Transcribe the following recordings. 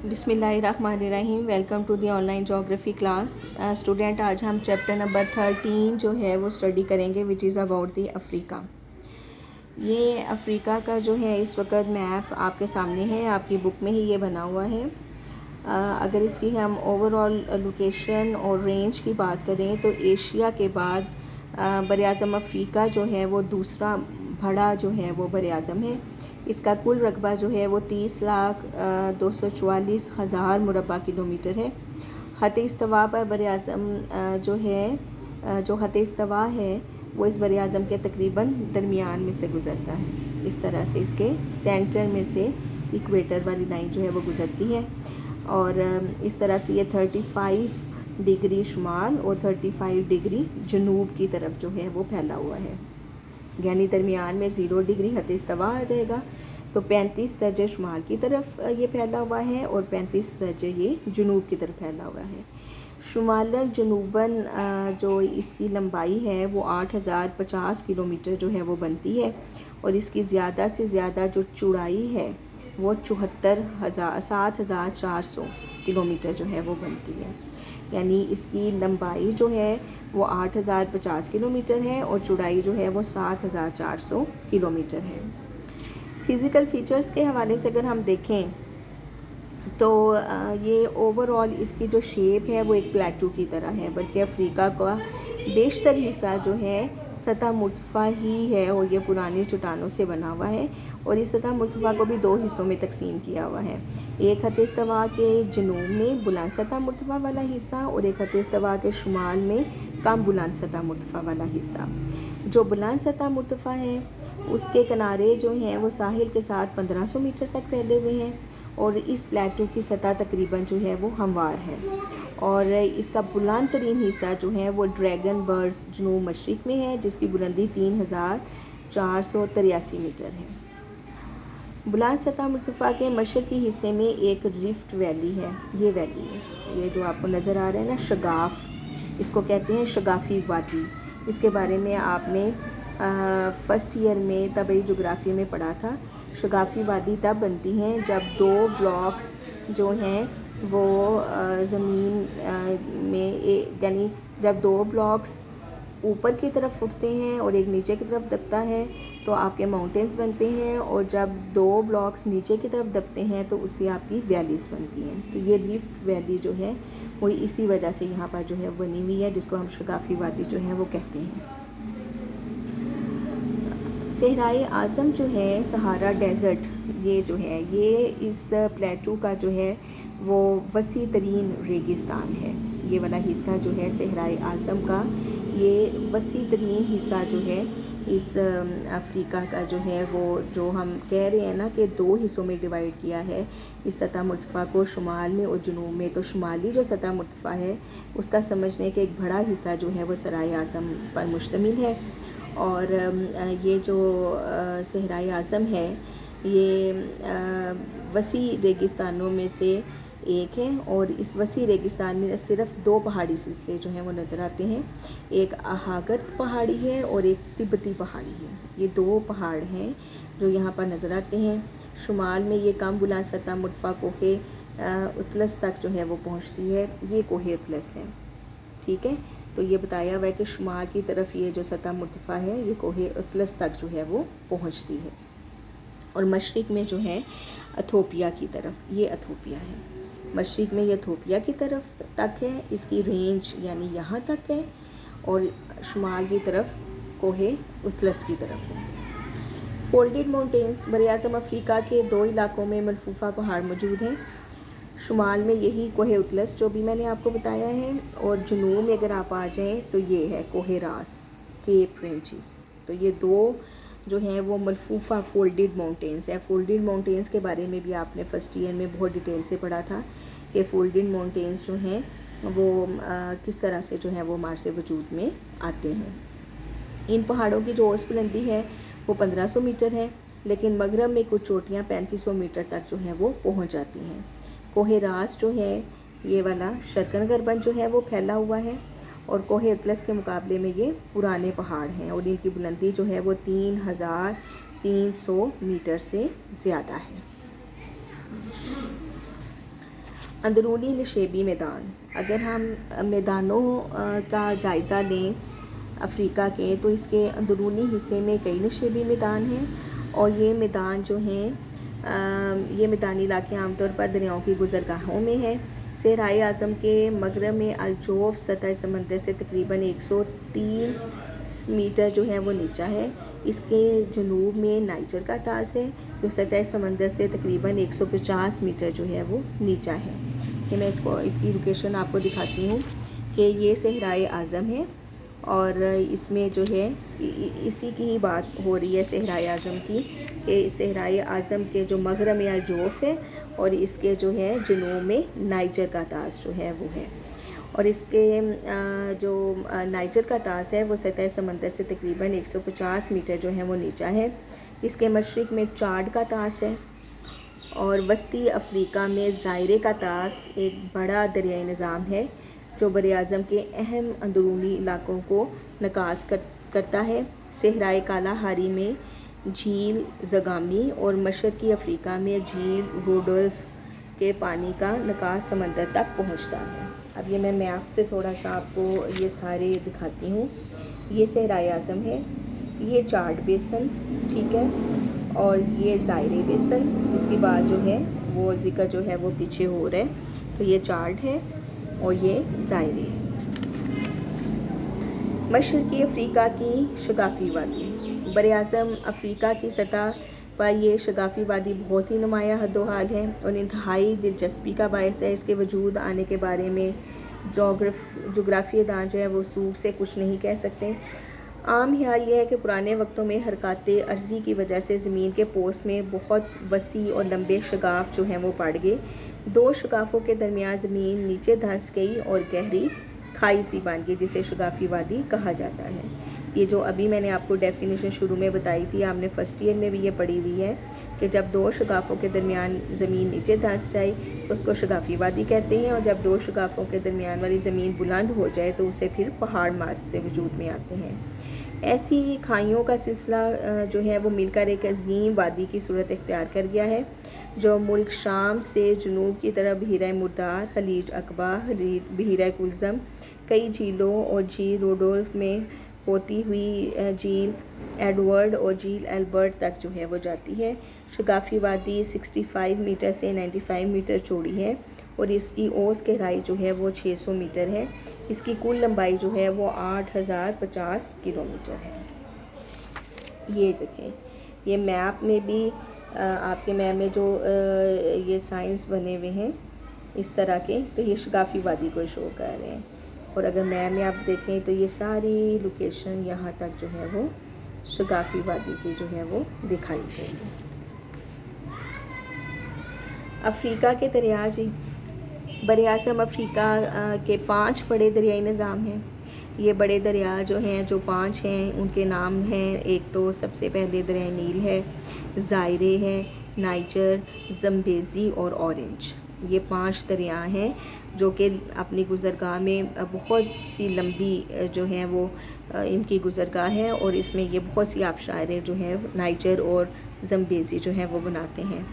बिस्मिल्लाहिर्रहमानिर्रहीम। Welcome to the online geography class. Student, आज हम चैप्टर नंबर 13 जो है वो स्टडी करेंगे, which is about the Africa. ये अफ़्रीका का जो है इस वक्त मैप आपके सामने है, आपकी बुक में ही ये बना हुआ है। अगर इसकी हम ओवरऑल लोकेशन और रेंज की बात करें तो एशिया के बाद बर-ए-आज़म अफ़्रीका जो है वो दूसरा बड़ा जो है वो बर-ए-आज़म है। इसका कुल रकबा जो है वो 30,244,000 मुरबा किलोमीटर है। ख़त इस्तवा पर बर-ए-आज़म जो है जो ख़त इस्तवा है वो इस बर-ए-आज़म के तकरीबन दरमियान में से गुज़रता है। इस तरह से इसके सेंटर में से इक्वेटर वाली लाइन जो है वो गुज़रती है और इस तरह से ये 35 डिग्री शुमाल और 35 डिग्री जनूब की तरफ जो है वो फैला हुआ है। यानी दरमियान में 0 डिग्री ख़त इस्तवा आ जाएगा, तो 35 दर्जे शुमाल की तरफ ये फैला हुआ है और 35 दर्जे ये जनूब की तरफ फैला हुआ है। शुमालन जनूबन जो इसकी लंबाई है वो 8,050 किलोमीटर जो है वो बनती है और इसकी ज़्यादा से ज़्यादा जो चौड़ाई है वो 7,400 किलोमीटर जो है वो बनती है। यानी इसकी लंबाई जो है वो 8,050 किलोमीटर है और चौड़ाई जो है वो 7,400 किलोमीटर है। फ़िज़िकल फ़ीचर्स के हवाले से अगर हम देखें तो ये ओवरऑल इसकी जो शेप है वो एक प्लेटू की तरह है, बल्कि अफ़्रीका का बेशतर हिस्सा जो है सतह मुर्तफ़ा ही है और ये पुरानी चट्टानों से बना हुआ है और इस सतह मुर्तफ़ा को भी 2 हिस्सों में तकसीम किया हुआ है। एक ख़त इस्तवा के जनूब में बुलंद सतह मुर्तफ़ा वाला हिस्सा और एक ख़त इस्तवा के शुमाल में कम बुलंद सतह मुर्तफ़ा वाला हिस्सा। जो बुलंद सतह मुर्तफ़ा है उसके किनारे जो हैं वो साहिल के साथ 1500 मीटर तक फैले हुए हैं और इस प्लेटू की सतह तकरीबन जो है वो हमवार है और इसका बुलंद तरीन हिस्सा जो है वो ड्रैगन बर्ड्स जनूब मशरिक़ में है, जिसकी बुलंदी 3,483 मीटर है। बुलंद सतह मुर्तफ़ा के मशरक़ी हिस्से में एक रिफ्ट वैली है। ये वैली है, ये जो आपको नज़र आ रहा है ना, शगाफ़, इसको कहते हैं शगाफ़ी वादी। इसके बारे में आपने फ़र्स्ट ईयर में तबई जोग्राफ़ी में पढ़ा था। शगाफ़ी वादी तब बनती हैं जब 2 ब्लॉक्स जो हैं वो ज़मीन में यानी जब 2 ब्लॉक्स ऊपर की तरफ उठते हैं और एक नीचे की तरफ दबता है तो आपके माउंटेन्स बनते हैं, और जब 2 ब्लॉक्स नीचे की तरफ दबते हैं तो उससे आपकी वैलीज़ बनती हैं। तो ये रिफ्ट वैली जो है वो इसी वजह से यहाँ पर जो है बनी हुई है, जिसको हम शगाफ़ी वादी जो है वो कहते हैं। सहराए आज़म जो है, सहारा डेज़र्ट, ये जो है ये इस प्लेटू का जो है वो वसी तरीन रेगिस्तान है। ये वाला हिस्सा जो है सहराए आज़म का, ये वसी तरीन हिस्सा जो है इस अफ़्रीका का जो है वो, जो हम कह रहे हैं ना कि 2 हिस्सों में डिवाइड किया है इस सतह मुर्तफ़ा को, शुमाल में और जनूब में। तो शुमाली जो सतह मुर्तफ़ा है उसका समझने के एक बड़ा हिस्सा जो है वो सहराए आज़म पर मुश्तमिल है और ये जो सहराए आज़म है ये वसी रेगिस्तानों में से एक है और इस वसी रेगिस्तान में सिर्फ 2 पहाड़ी सिलसिले जो हैं वो नज़र आते हैं। एक अहागर्त पहाड़ी है और एक तिब्बती पहाड़ी है। ये 2 पहाड़ हैं जो यहाँ पर नज़र आते हैं। शुमाल में ये कम बुलंद सतह मुर्तफ़ा कोहे उतलस तक जो है वो पहुँचती है। ये कोहे उतलस है, ठीक है। तो ये बताया हुआ है कि शुमाल की तरफ ये जो सतह मुर्तफ़ा है ये कोहे उतलस तक जो है वो पहुँचती है और मशरिक़ में जो है इथियोपिया की तरफ, ये इथियोपिया है। मशरिक़ में ये इथियोपिया की तरफ तक है, इसकी रेंज यानी यहाँ तक है, और शुमाल की तरफ कोहे उतलस की तरफ है। फोल्डेड माउंटेन्स, बर-ए-आज़म अफ़्रीका के 2 इलाकों में मलफूफ़ा पहाड़ मौजूद हैं। शुमाल में यही कोहे उतलस जो भी मैंने आपको बताया है, और जुनूब में अगर आप आ जाएँ तो ये है कोहे रास, केप रेंजेस। तो ये 2 जो हैं वो मलफूफ़ा फोल्डेड माउंटेन्स है। फोल्डेड माउंटेन्स के बारे में भी आपने फ़र्स्ट ईयर में बहुत डिटेल से पढ़ा था कि फोल्डेड माउंटेन्स जो हैं वो किस तरह से जो है वो मार्स से वजूद में आते हैं। इन पहाड़ों की जो औसत बुलंदी है वो 1500 मीटर है, लेकिन मगरब में कुछ चोटियाँ 3500 मीटर तक जो हैं वो पहुँच जाती हैं। कोहे रास जो है ये वाला शर्कन गर्बन जो है वो फैला हुआ है और कोहे अतलस के मुकाबले में ये पुराने पहाड़ हैं और इनकी बुलंदी जो है वो 3300 मीटर से ज़्यादा है। अंदरूनी नशेबी मैदान। अगर हम मैदानों का जायज़ा लें अफ़्रीका के, तो इसके अंदरूनी हिस्से में कई नशेबी मैदान हैं और ये मैदान जो हैं ये मैदानी इलाके आमतौर पर दरियाओं की गुज़रगाहों में है। सहराए आज़म के मगरब में अलजोफ़ सतह समंदर से तकरीबन 103 मीटर जो है वो नीचा है। इसके जनूब में नाइजर का ताज़ है जो सतह समंदर से तकरीबन 150 मीटर जो है वो नीचा है। कि मैं इसकी लोकेशन आपको दिखाती हूँ कि ये सहराए आज़म है और इसमें जो है इसी की ही बात हो रही है सहराए आज़म की, कि सहराए आज़म के जो मगरब में अलजोफ़ है और इसके जो है जनूब में नाइजर का ताज़ जो है वो है। और इसके जो नाइजर का ताज़ है वो सतह समंदर से तकरीबन 150 मीटर जो है वो नीचा है। इसके मशरिक़ में चाड का ताज़ है और वस्ती अफ़्रीका में ज़ायरे का ताज़ एक बड़ा दरियाई निज़ाम है जो बर-ए-आज़म के अहम अंदरूनी इलाकों को नकास करता है। सहराए कालाहारी में झील ज़गामी और मशरक़ी अफ़्रीका में झील रोडोल्फ के पानी का निकास समंदर तक पहुंचता है। अब ये मैं मैप से थोड़ा सा आपको ये सारे दिखाती हूँ। ये सहराए आज़म है, ये चाड बेसन, ठीक है, और ये ज़ायरे बेसन जिसकी बात जो है वो ज़िक्र जो है वो पीछे हो रहा है। तो ये चाड है और ये ज़ायरे है। मशरक़ी अफ़्रीका की शगाफ़ी वादी। बर-ए-आज़म अफ़्रीका की सतह पर ये शगाफ़ी वादी बहुत ही नुमाया हद्दोहाल है और इंतहाई दिलचस्पी का बायस है। इसके वजूद आने के बारे में जोग्राफ़ी दान जो है वो सूख से कुछ नहीं कह सकते। आम ख्याल ये है कि पुराने वक्तों में हरकत अर्ज़ी की वजह से ज़मीन के पोस में बहुत वसी और लंबे शगाफ़ जो हैं वो पड़ गए। दो शगाफ़ों के दरमियान ज़मीन नीचे धंस गई और गहरी खाई सी बन गई जिसे शगाफ़ी वादी कहा जाता है। ये जो अभी मैंने आपको डेफिनेशन शुरू में बताई थी, आपने फ़र्स्ट ईयर में भी ये पढ़ी हुई है कि जब दो शगाफ़ों के दरमियान ज़मीन नीचे धंस जाए तो उसको शगाफ़ी वादी कहते हैं और जब दो शगाफ़ों के दरमियान वाली ज़मीन बुलंद हो जाए तो उसे फिर पहाड़ मार्ग से वजूद में आते हैं। ऐसी खाइयों का सिलसिला जो है वो मिलकर एक अजीम वादी की सूरत इख्तियार कर गया है जो मुल्क शाम से जनूब की तरफ बहीरा मुर्दार, खलीज अकबा, बहीरा कुल्ज़म, कई झीलों और झील रोडोल्फ में होती हुई झील एडवर्ड और झील एल्बर्ट तक जो है वो जाती है। शगाफ़ी वादी 65 मीटर से 95 मीटर चौड़ी है और इसकी औसत गहराई जो है वो 600 मीटर है। इसकी कुल लंबाई जो है वो 8050 किलोमीटर है। ये देखें, ये मैप में भी आपके मैप में जो ये साइंस बने हुए हैं इस तरह के, तो ये शगाफ़ी वादी को शो कर रहे हैं। और अगर मैप में आप देखें तो ये सारी लोकेशन यहाँ तक जो है वो शगाफ़ी वादी की जो है वो दिखाई गई है। अफ़्रीका के दरिया जी, बर-ए-आज़म अफ़्रीका के 5 बड़े दरियाई निज़ाम हैं। ये बड़े दरिया जो हैं, जो 5 हैं, उनके नाम हैं। एक तो सबसे पहले दरिया नील है, ज़ायरे है, नाइजर, ज़म्बेज़ी और ऑरेंज। ये 5 दरिया हैं जो कि अपनी गुज़रगाह में बहुत सी लंबी जो हैं वो इनकी गुज़रगाह है और इसमें ये बहुत सी आबशारें जो हैं नाइजर और ज़म्बेज़ी जो हैं वो बनाते हैं।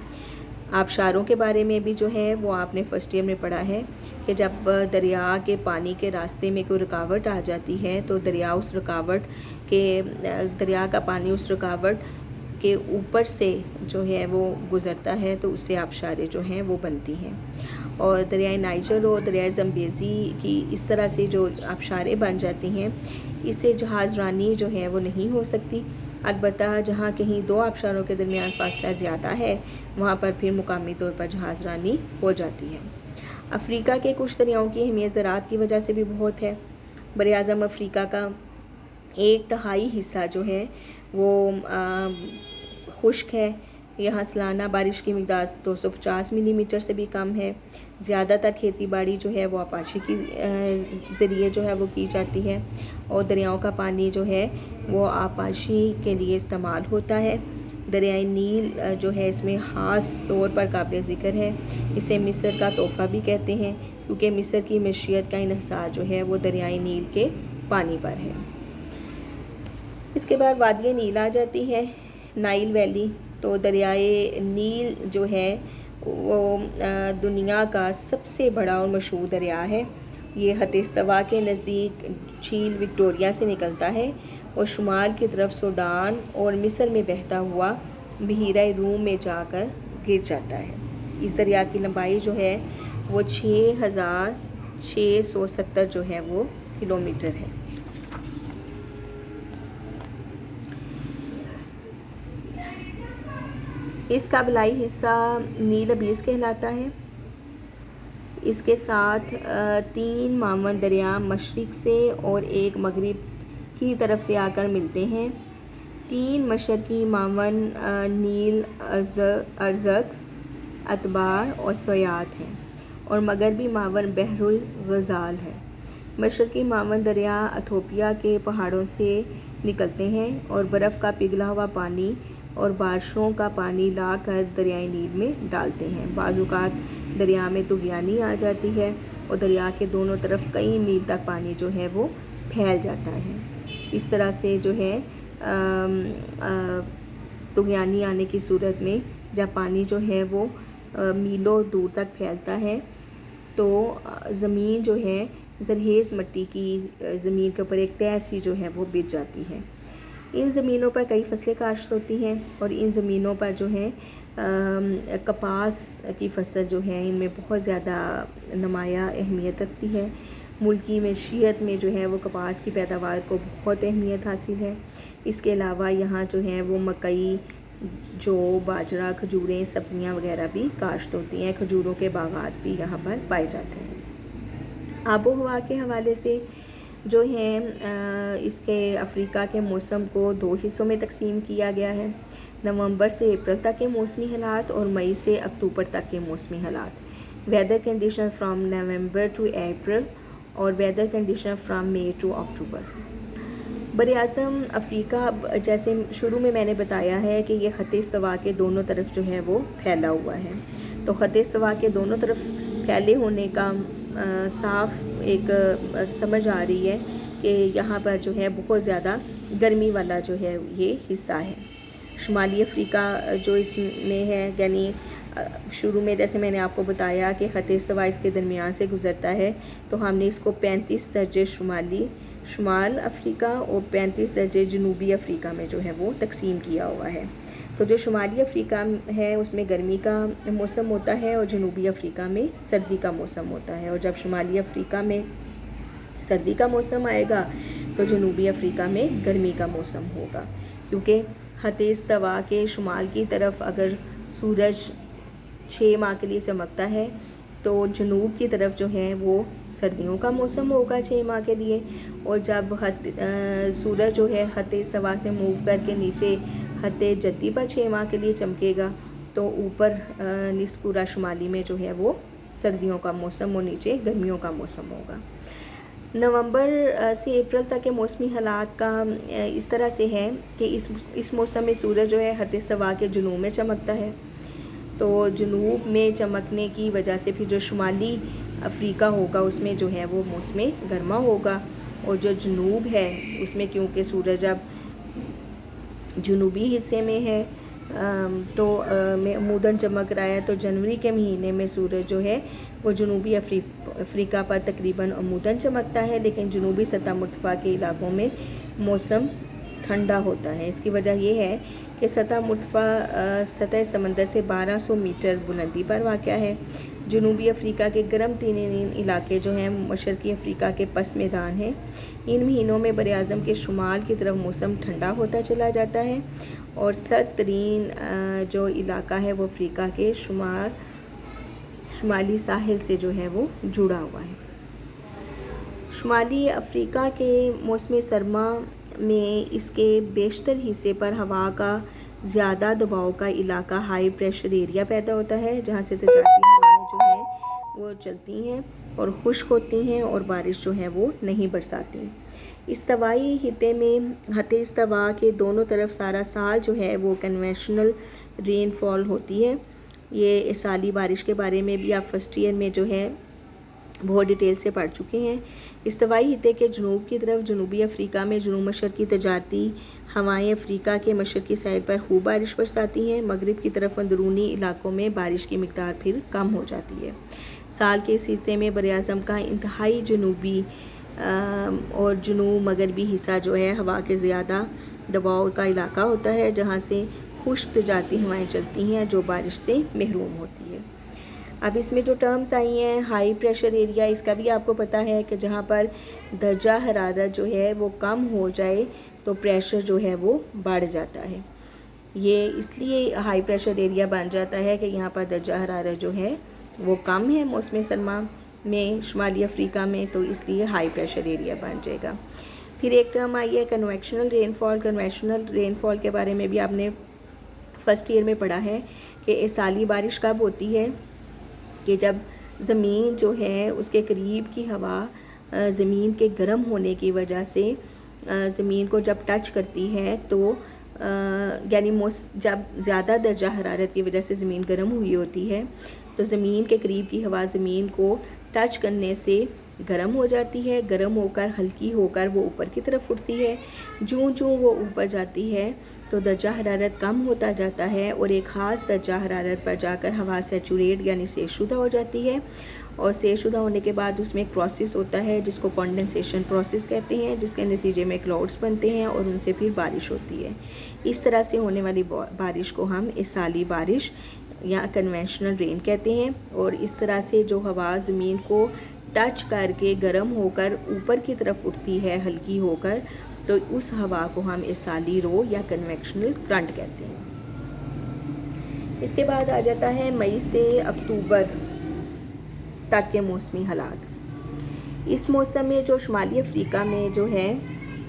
आबशारों के बारे में भी जो है वो आपने फ़र्स्ट ईयर में पढ़ा है कि जब दरिया के पानी के रास्ते में कोई रुकावट आ जाती है तो दरिया उस रुकावट के दरिया का पानी उस रुकावट के ऊपर से जो है वो गुज़रता है तो उससे आबशारें जो हैं वो बनती हैं। और दरियाए नाइजर और दरियाए ज़म्बेज़ी की इस तरह से जो आबशारें बन जाती हैं, इससे जहाज़ रानी जो है वो नहीं हो सकती। अलबत्ता जहाँ कहीं दो आबशारों के दरमियान फासला ज़्यादा है वहाँ पर फिर मुकामी तौर पर जहाज़ रानी हो जाती है। अफ़्रीका के कुछ दरियाओं की अहमियत ज़राअत की वजह से भी बहुत है। बर-ए-आज़म अफ़्रीका का 1/3 हिस्सा जो है वो खुश्क है। यहाँ सालाना बारिश की मिक़दार 250 मिलीमीटर से भी कम है। ज़्यादातर खेती बाड़ी जो है वो आपाशी के ज़रिए जो है वो की जाती है और दरियाओं का पानी जो है वो आपाशी के लिए इस्तेमाल होता है। दरियाई नील जो है इसमें ख़ास तौर पर काबिल ज़िक्र है। इसे मिस्र का तोहफ़ा भी कहते हैं क्योंकि मिस्र की मईशत का इन्हिसार जो है वो दरियाई नील के पानी पर है। इसके बाद वादी नील आ जाती है, नाइल वैली। तो दरियाए नील जो है वो दुनिया का सबसे बड़ा और मशहूर दरिया है। ये खत इस्तवा के नज़दीक झील विक्टोरिया से निकलता है और शुमाल की तरफ सूडान और मिस्र में बहता हुआ बहीरा रूम में जाकर गिर जाता है। इस दरिया की लंबाई जो है वो 6,670 जो है वो किलोमीटर है। इसका बलाई हिस्सा नील अबीस कहलाता है। इसके साथ 3 मावन दरिया मशरिक़ से और एक मगरिब की तरफ से आकर मिलते हैं। 3 मशरक़ी मावन नील, अरज़क, अतबार और सोयात हैं और मगरबी मावन बहरुल गज़ाल है। मशरक़ी मावन दरिया इथियोपिया के पहाड़ों से निकलते हैं और बर्फ़ का पिघला हुआ पानी और बारिशों का पानी लाकर दरियाई नील में डालते हैं। बाज़ औक़ात दरिया में तूफ़ानी आ जाती है और दरिया के दोनों तरफ कई मील तक पानी जो है वो फैल जाता है। इस तरह से जो है तूफ़ानी आने की सूरत में जब पानी जो है वो मीलों दूर तक फैलता है तो ज़मीन जो है ज़रखेज़ मिट्टी की ज़मीन के ऊपर एक तह सी जो है वो बिछ जाती है। इन ज़मीनों पर कई फसलें काश्त होती हैं और इन ज़मीनों पर जो है कपास की फसल जो है इनमें बहुत ज़्यादा नुमाया अहमियत रखती है। मुल्की मैशियत में जो है वो कपास की पैदावार को बहुत अहमियत हासिल है। इसके अलावा यहाँ जो है वो मकई, जौ, बाजरा, खजूरें, सब्ज़ियाँ वगैरह भी काश्त होती हैं। खजूरों के बागात भी यहाँ पर पाए जाते हैं। आबो हवा के हवाले से जो है इसके अफ्रीका के मौसम को 2 हिस्सों में तकसीम किया गया है। नवंबर से अप्रैल तक के मौसमी हालात और मई से अक्टूबर तक के मौसमी हालात। Weather condition from November to April और weather condition from May to October. बर-ए-आज़म अफ्रीका, जैसे शुरू में मैंने बताया है कि ये ख़त इस्तवा के दोनों तरफ जो है वो फैला हुआ है। तो ख़त इस्तवा के दोनों तरफ फैले होने का साफ एक समझ आ रही है कि यहाँ पर जो है बहुत ज़्यादा गर्मी वाला जो है ये हिस्सा है। शुमाली अफ्रीका जो इसमें है, यानी शुरू में जैसे मैंने आपको बताया कि ख़त इस्तवा इसके दरमियान से गुज़रता है, तो हमने इसको 35 दर्जे शुमाल अफ्रीका और 35 दर्जे जनूबी अफ्रीका में जो है वो तकसीम किया हुआ है। तो जो शुमाली अफ्रीका है उसमें गर्मी का मौसम होता है और जनूबी अफ्रीका में सर्दी का मौसम होता है। और जब शुमाली अफ्रीका में सर्दी का मौसम आएगा तो जनूबी अफ्रीका में गर्मी का मौसम होगा, क्योंकि ख़त इस्तवा के शुमाल की तरफ अगर सूरज 6 माह के लिए चमकता है तो जनूब की तरफ जो है वो सर्दियों का मौसम होगा 6 माह के लिए। और जब सूरज जो है ख़त इस्तवा से मूव करके नीचे ख़त जद्दी पर 6 माह के लिए चमकेगा तो ऊपर निस्पूरा शुमाली में जो है वो सर्दियों का मौसम और नीचे गर्मियों का मौसम होगा। नवंबर से अप्रैल तक के मौसमी हालात का इस तरह से है कि इस मौसम में सूरज जो है ख़त इस्तवा के जुनूब में चमकता है। तो जुनूब में चमकने की वजह से फिर जो शुमाली अफ्रीका होगा उसमें जो है वो मौसम गर्मा होगा। और जो जुनूब है उसमें क्योंकि सूरज अब जुनूबी हिस्से में है तो अमूदन चमक रहा है, तो जनवरी के महीने में सूरज जो है वो जनूबी अफ्रीका पर तकरीबन अमूदन चमकता है, लेकिन जनूबी सतह मुर्तफ़ा के इलाकों में मौसम ठंडा होता है। इसकी वजह यह है कि सतह मुर्तफ़ा सतह समंदर से 1200 मीटर बुलंदी पर वाक़या है। जनूबी अफ्रीका के गर्म तरीन इलाके जो हैं मशरक़ी अफ्रीका के पस मैदान हैं। इन महीनों में बर-ए-आज़म के शुमाल की तरफ मौसम ठंडा होता चला जाता है और सर्द तरीन जो इलाका है वो अफ्रीका के शुमाली साहिल से जो है वो जुड़ा हुआ है। शुमाली अफ्रीका के मौसम सरमा में इसके बेशतर हिस्से पर हवा का ज़्यादा दबाव का इलाका हाई प्रेशर एरिया पैदा होता है, जहाँ से तजारती हवाएं जो हैं वो चलती हैं और खुश्क होती हैं और बारिश जो है वो नहीं बरसाती। इस्तवाई खित्ते में ख़त इस्तवा के दोनों तरफ सारा साल जो है वो कन्वेंशनल रेनफॉल होती है। ये साली बारिश के बारे में भी आप फर्स्ट ईयर में जो है बहुत डिटेल से पढ़ चुके हैं। इस्तवाई खित्ते के जनूब की तरफ जनूबी अफ्रीका में जनूब मशरक़ी तजारती हवाएं अफ्रीका के मशरक़ी साइड पर खूब बारिश बरसाती हैं। मगरिब की तरफ अंदरूनी इलाकों में बारिश की मिकदार फिर कम हो जाती है। साल के इस हिस्से में बर-ए-आज़म का इंतहाई जनूबी और जनूब मगरबी हिस्सा जो है हवा के ज़्यादा दबाव का इलाका होता है, जहाँ से खुश्क तजारती हवाएँ चलती हैं जो बारिश से महरूम होती है। अब इसमें जो टर्म्स आई हैं, हाई प्रेशर एरिया, इसका भी आपको पता है कि जहाँ पर दर्जा हरारत जो है वो कम हो जाए तो प्रेशर जो है वो बढ़ जाता है। ये इसलिए हाई प्रेशर एरिया बन जाता है कि यहाँ पर दर्जा हरारत जो है वो कम है मौसम सरमा में शुमाली अफ्रीका में, तो इसलिए हाई प्रेशर एरिया बन जाएगा। फिर एक टर्म आई है कन्वेक्शनल रेनफॉल। कन्वेक्शनल रेनफॉल के बारे में भी आपने फर्स्ट ईयर में पढ़ा है कि इस साली बारिश कब होती है कि जब ज़मीन जो है उसके करीब की हवा ज़मीन के गर्म होने की वजह से ज़मीन को जब टच करती है तो यानी जब ज़्यादा दर्जा हरारत की वजह से ज़मीन गर्म हुई होती है तो ज़मीन के करीब की हवा ज़मीन को टच करने से गर्म हो जाती है। गर्म होकर हल्की होकर वो ऊपर की तरफ उठती है। जूँ जूँ वो ऊपर जाती है तो दर्जा हरारत कम होता जाता है और एक ख़ास दर्जा हरारत पर जाकर हवा सैचुरेट यानी सेशुदा हो जाती है। और सेशुदा होने के बाद उसमें एक प्रोसेस होता है जिसको कंडेंसेशन प्रोसेस कहते हैं, जिसके नतीजे में क्लाउड्स बनते हैं और उनसे फिर बारिश होती है। इस तरह से होने वाली बारिश को हम इस साली बारिश या कन्वेंशनल रेन कहते हैं। और इस तरह से जो हवा ज़मीन को टच करके गर्म होकर ऊपर की तरफ उठती है हल्की होकर, तो उस हवा को हम इस साली रो या कन्वेक्शनल करंट कहते हैं। इसके बाद आ जाता है मई से अक्टूबर तक के मौसमी हालात। इस मौसम में जो शुमाली अफ्रीका में जो है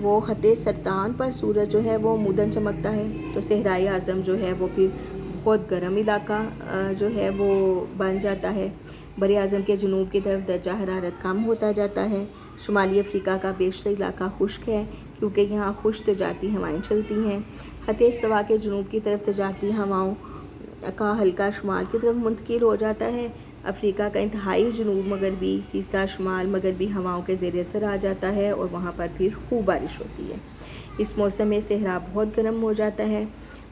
वो ख़त्ते सरतान पर सूरज जो है वो मुदन चमकता है, तो सहराई आज़म जो है वो फिर बहुत गर्म इलाका जो है वो बन जाता है। बर-ए-आज़म के जनूब की तरफ दर्जा हरारत कम होता जाता है। शुमाली अफ्रीका का बेशतर इलाका खुश्क है क्योंकि यहाँ खुश्क तजारती हवाएँ चलती हैं। ख़त्ते इस्तवा के जनूब की तरफ तजारती हवाओं का हल्का शुमाल की तरफ मुंतकिल हो जाता है। अफ्रीका का इंतहाई जनूब मगरबी हिस्सा शुमाल मगरबी हवाओं के ज़ेर असर आ जाता है और वहाँ पर फिर खूब बारिश होती है। इस मौसम में सहरा बहुत गर्म हो जाता है,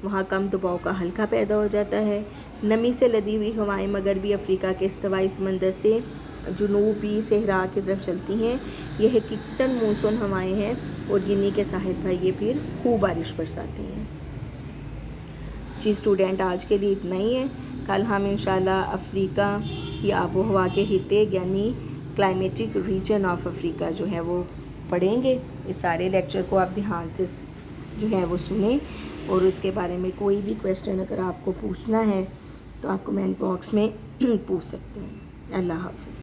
वहाँ कम दबाव का हल्का पैदा हो जाता है। नमी से लदी हुई हवाएं मगरबी अफ्रीका के इस्तवाई समंदर से जनूबी सहरा की तरफ चलती हैं। यह किक्टन मानसून हवाएं हैं और गिनी के साहिल पर ये फिर खूब बारिश बरसाती हैं। जी स्टूडेंट, आज के लिए इतना ही है। कल हम इंशाल्लाह अफ्रीका की आबो हवा के हिस्से यानी क्लाइमेटिक रीजन ऑफ अफ्रीका जो है वो पढ़ेंगे। इस सारे लेक्चर को आप ध्यान से जो है वो सुने और उसके बारे में कोई भी क्वेश्चन अगर आपको पूछना है तो आप कमेंट बॉक्स में पूछ सकते हैं। अल्लाह हाफ़िज़।